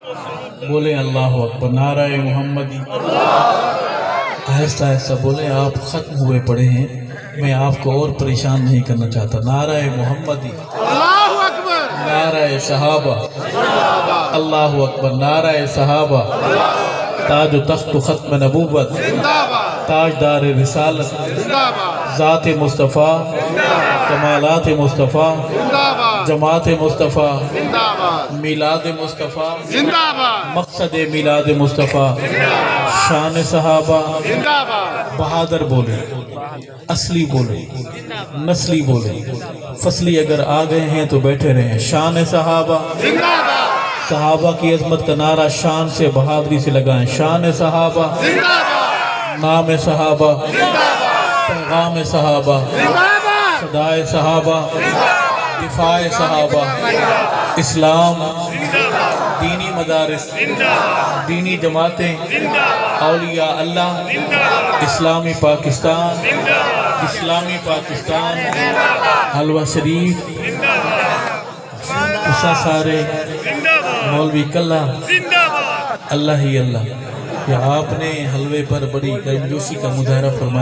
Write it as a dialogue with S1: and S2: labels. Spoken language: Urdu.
S1: بولیں اللہ اکبر، نعرہ محمدی۔ آہستہ آہستہ بولیں، آپ ختم ہوئے پڑے ہیں، میں آپ کو اور پریشان نہیں کرنا چاہتا۔ نعرہ محمدی،
S2: اللہ اکبر،
S1: نعرہ صحابہ، اللہ اکبر، نعرہ صحابہ، تاج و تخت و ختم نبوت،
S2: زندہ باد،
S1: تاجدار رسالت،
S2: زندہ باد،
S1: ذات مصطفیٰ، کمالات مصطفیٰ،
S2: زندہ باد،
S1: جماعت مصطفیٰ،
S2: زندہ باد،
S1: میلاد مصطفیٰ،
S2: زندہ باد،
S1: مقصد میلاد مصطفیٰ، شان صحابہ،
S2: زندہ باد،
S1: بہادر بولے، اصلی بولے، نسلی بولے، فصلی اگر آ گئے ہیں تو بیٹھے رہیں۔ شان صحابہ،
S2: زندہ باد،
S1: صحابہ کی عظمت کا نعرہ شان سے، بہادری سے لگائیں۔ شان صحابہ،
S2: زندہ باد،
S1: نام صحابہ،
S2: زندہ باد،
S1: پیغام صحابہ،
S2: زندہ باد،
S1: صدائے صحابہ، دفاع صحابہ، اسلام، دینی مدارس، دینی جماعتیں، اولیاء اللہ، اسلامی پاکستان، اسلامی پاکستان، حلوہ شریف، قصہ سارے، مولوی کلہ، اللہ ہی اللہ۔ کہ آپ نے حلوے پر بڑی گرمجوشی کا مظاہرہ فرمایا۔